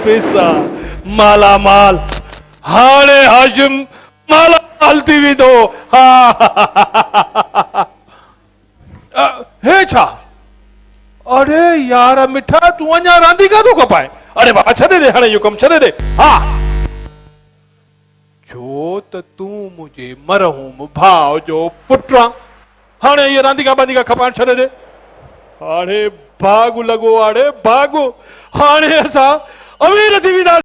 पैसा माला माल हाणे हाशिम माला माल थी वेंदो हा हे छा अरे यार मिठा तू अञा रांदी का तो कपाए अरे बाबा छॾे दे हाणे इहो कमु छॾे दे हा छो त तूं मुंहिंजे मरहूम भाउ जो पुटु आहे हाणे इहे रांदिका बांदिका खपाइण छॾे दे हाणे भाॻु लॻो हाणे भाॻु हाणे असां अमीर थी वेंदासीं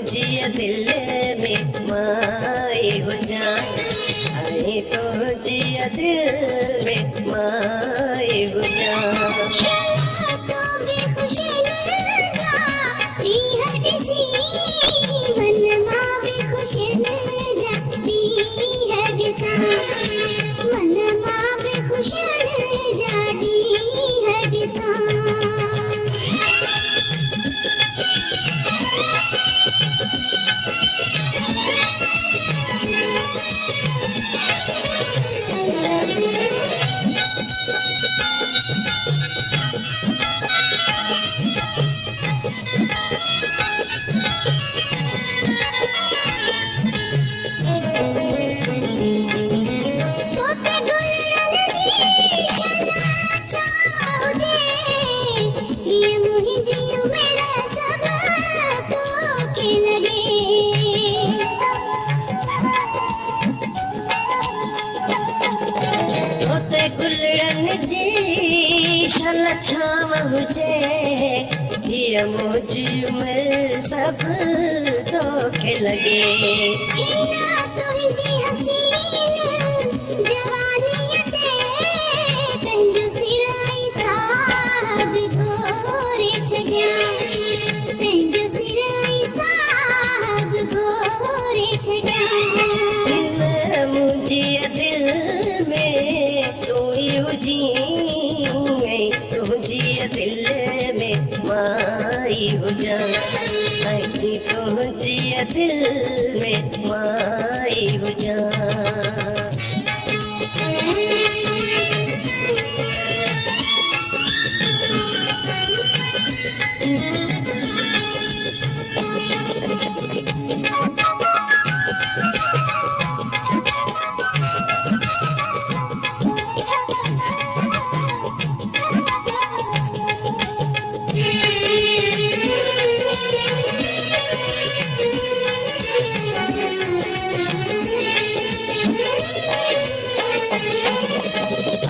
तुझे दिल में माए हो जाए तुझे दिल में माए हो जाए मन मां खुश जाडी है हुजे हीअ मुंहिंजी उमिरि सभु तोखे लॻे हिन तुंहिंजी हसीन जवानीअ ते पंहिंजो सिर ऐं साहब गोरे छॾियां पंहिंजो सिर ऐं साहब गोरे छॾियां हिन मुंहिंजी दिलि में तूं ई हुजी तुंहिंजी दिलि में मां ई हुजां तुंहिंजी दिलि में मां ई हुजां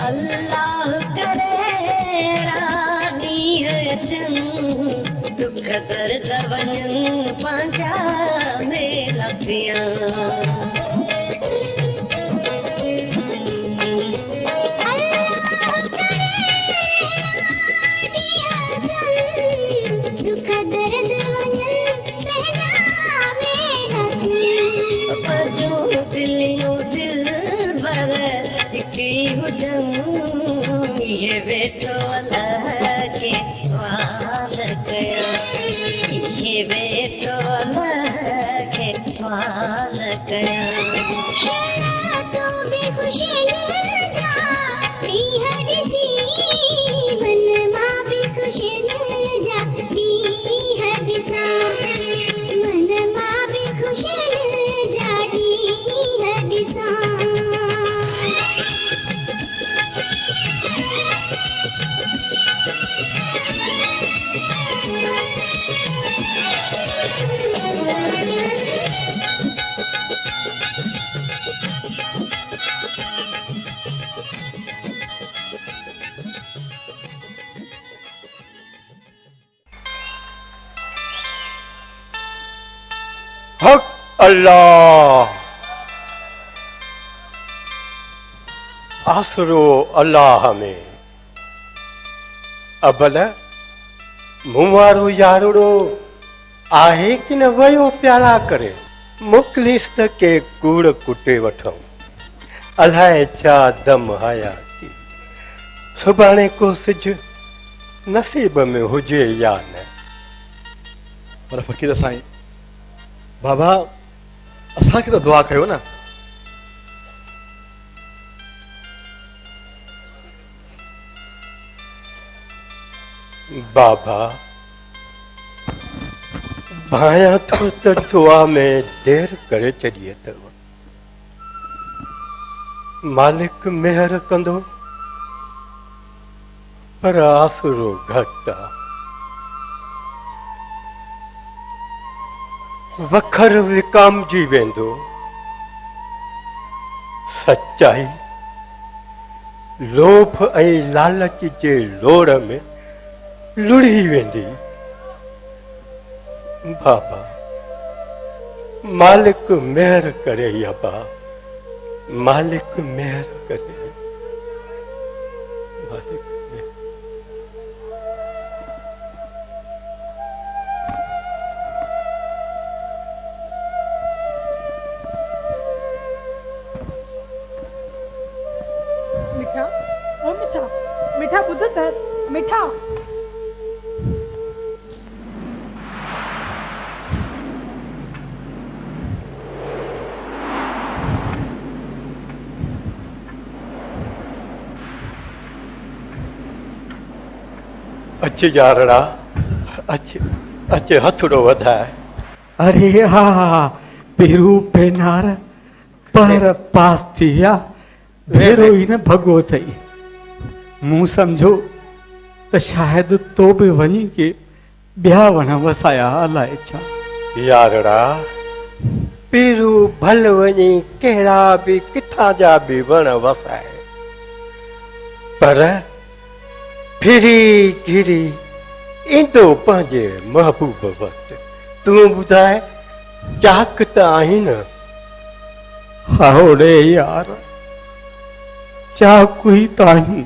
अल्लाह करे रानी अचन दुख दर्द वञन पंहिंजा मेला थिया दिलियूं दिल भर हिकु हुजन इहे वेठो अलाह खे सवाल कया इहे वेठो अलाह खे सवाल कया तूं बि ख़ुशी जा ॾींहं ॾिसी मन मां बि ख़ुशी जा ॾींहं ॾिसां मन मां बि ख़ुशी जा ॾींहं ॾिसां हक अल्लाह आसरो अल्लाह में अबल मूं वारो यारो आहे कि न वयो प्याला करे मोकिलीस त के कूड़ कुटे वठूं अलाए छा दम आया थी सुभाणे को सिज नसीब में हुजे या न पर फ़क़ीर साईं बाबा असांखे त दुआ कयो न बाबा भाया थो त दुआ में देर करे छॾी अथव मालिक मेहर कंदो पर आसरो घटि आहे वखर विकामजी वेंदो सच्चाई लोभ ऐं लालच जे लोड़ में लुड़ी वेंदी बाबा मालिक मेहर करे अबा मालिक मेहर करे मालिक मेहर। मिठा ओ मिठा मिठा ॿुध त मिठा अच यारड़ा अच अच हथड़ो वधाए अरे हा पेरू पेनार पर पास थी विया भेरो ई न भॻो अथई मूं सम्झो त शायदि तो बि वञी के ॿिया वण वसाया अलाए छा यारड़ा पेरू भल वञी कहिड़ा बि किथां जा बि वण वसाए पर फिरी घिरी ईंदो पंहिंजे महबूब वटि तूं ॿुधाए चाक त आहीं न हाउड़े यार चाकुई ताहीं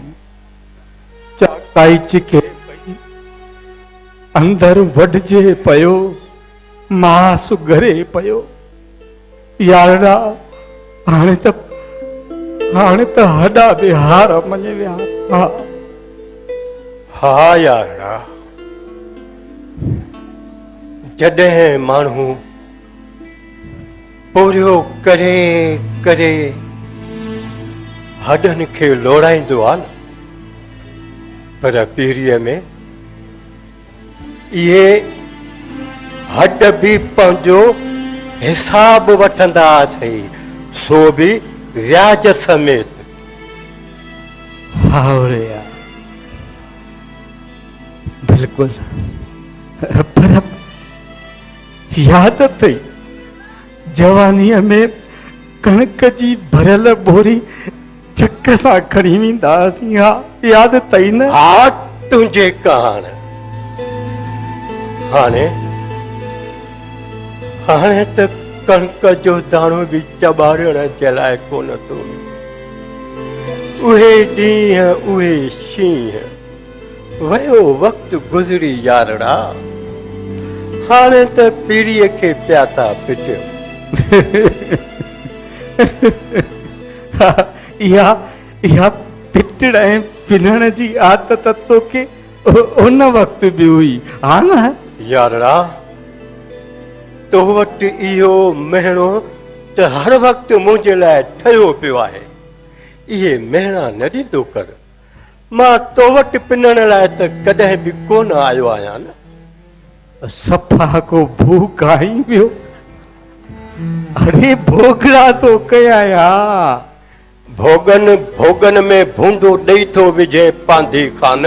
चाकाई चिके पई अंदर वढजे पयो मास घरे पयो यारड़ा हाणे त हॾा बि हार मञे विया हा हा यारा जॾहिं माण्हू पूरियो करे करे हॾनि खे लोड़ाईंदो आहे न पर पीढ़ीअ में इहे हॾ बि पंहिंजो हिसाब वठंदा अथई सो बि व्याज समेत हाउड़े यार बिल्कुल पर याद अथई जवानीअ में कणक जी भरियल बोरी चक सां खणी वेंदा हुआसीं हा याद अथई न हा तुंहिंजे कहाण हाणे त कणक जो दाणो बि चॿारण जे लाइ कोन थो उहे ॾींहं उहे शींहं वयो वक़्तु गुज़री यारड़ा हाणे त पीढ़ीअ खे पिया था पिटियो इहा पिटण ऐं पिनण जी आदत तोखे उन वक़्त बि हुई हा न यारड़ा तो वटि इहो महीनो त हर वक़्तु मुंहिंजे लाइ ठहियो पियो आहे इहे महीना न ॾींदो कर मां तो वटि पिनण लाइ त कॾहिं बि कोन आयो आहियां न सफ़ा को भूख आई वियो अरे भोगड़ा तो कया या भोगन में भूंडो ॾेई थो विझे पांधी खान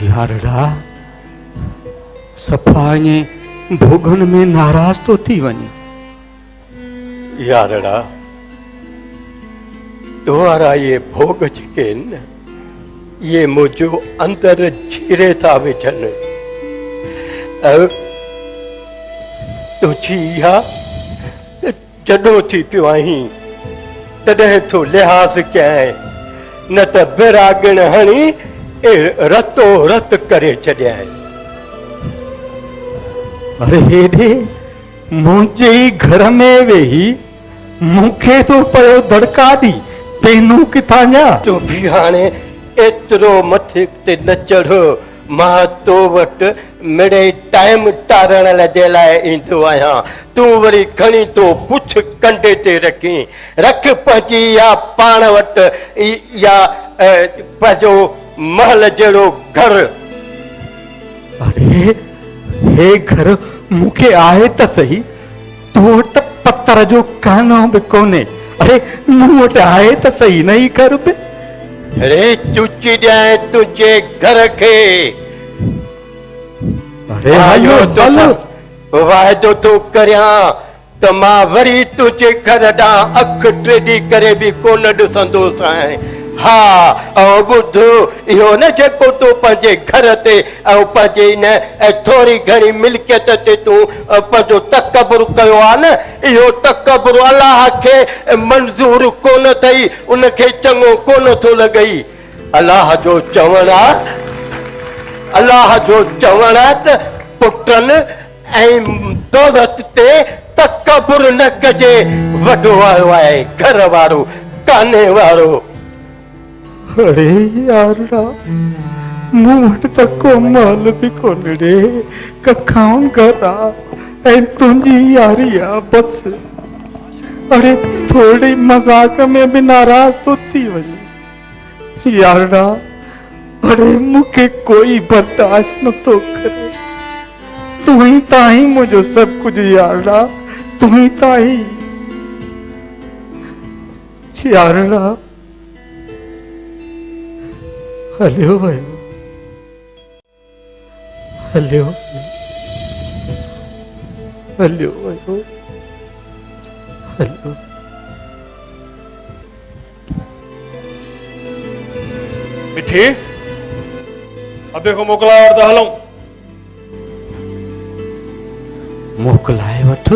यारड़ा सफ़ा ईअं भोगन में नाराज तो थी वञे यारड़ा तोरा ये भोग जेके न ये मुंहिंजो अंदर झीरे था विझनि तुंहिंजी इहा जॾो थी पियो आहीं तॾहिं थो लिहाज़ कयां न त बिरागण हणी रतो रत करे छॾियां अरे हेॾे मुंहिंजे ई घर में वेही मूंखे थो पियो दड़का ॾी पेनू किथां जा तूं बि हाणे एतिरो मथे ते न चढ़ मां तो वटि मिड़े टाइम टारण जे लाइ ईंदो आहियां तूं वरी खणी तो पुछ कंडे ते रखी रख पंहिंजी या पाण वटि या पंहिंजो महल जहिड़ो घर अरे हे घर मूंखे आहे त सही तो वटि त पत्थर जो कानो बि कोन्हे अरे मूं वटि आहे त सही न ई घर बि अरे चुची ॾियां तुंहिंजे घर खे अरे हलो हलो वाइदो थो करियां त मां वरी तुंहिंजे घर ॾांहुं अखि टेडी करे बि कोन ॾिसंदोसि हा ॿुध इहो न जेको तूं पंहिंजे घर ते पंहिंजे इन थोरी घणी मिल्कियत ते तूं पंहिंजो तकबुर कयो आहे न इहो तकबुर अलाह खे मंज़ूर कोन अथई उनखे चङो कोन थो लॻई अलाह जो चवणु आहे त पुटनि ऐं दौलत ते तकबुर न कजे वॾो आयो आहे घर वारो काने वारो अरे यारड़ा मूं वटि त को माल बि कोन्हे रे कखाऊं घर आहे ऐं तुंहिंजी यारी आहे बसि अरे थोरी मज़ाक में बि नाराज़ तो थी वञे यारड़ा अरे मूंखे कोई बर्दाश्त नथो करे तूं ई ताईं मुंहिंजो सभु कुझु यारड़ा तूं ई ताईं यारड़ा हलियो वियो हलियो वियो मिठी अबे को मोकलाए वठ त हलूं मोकिलाए वठ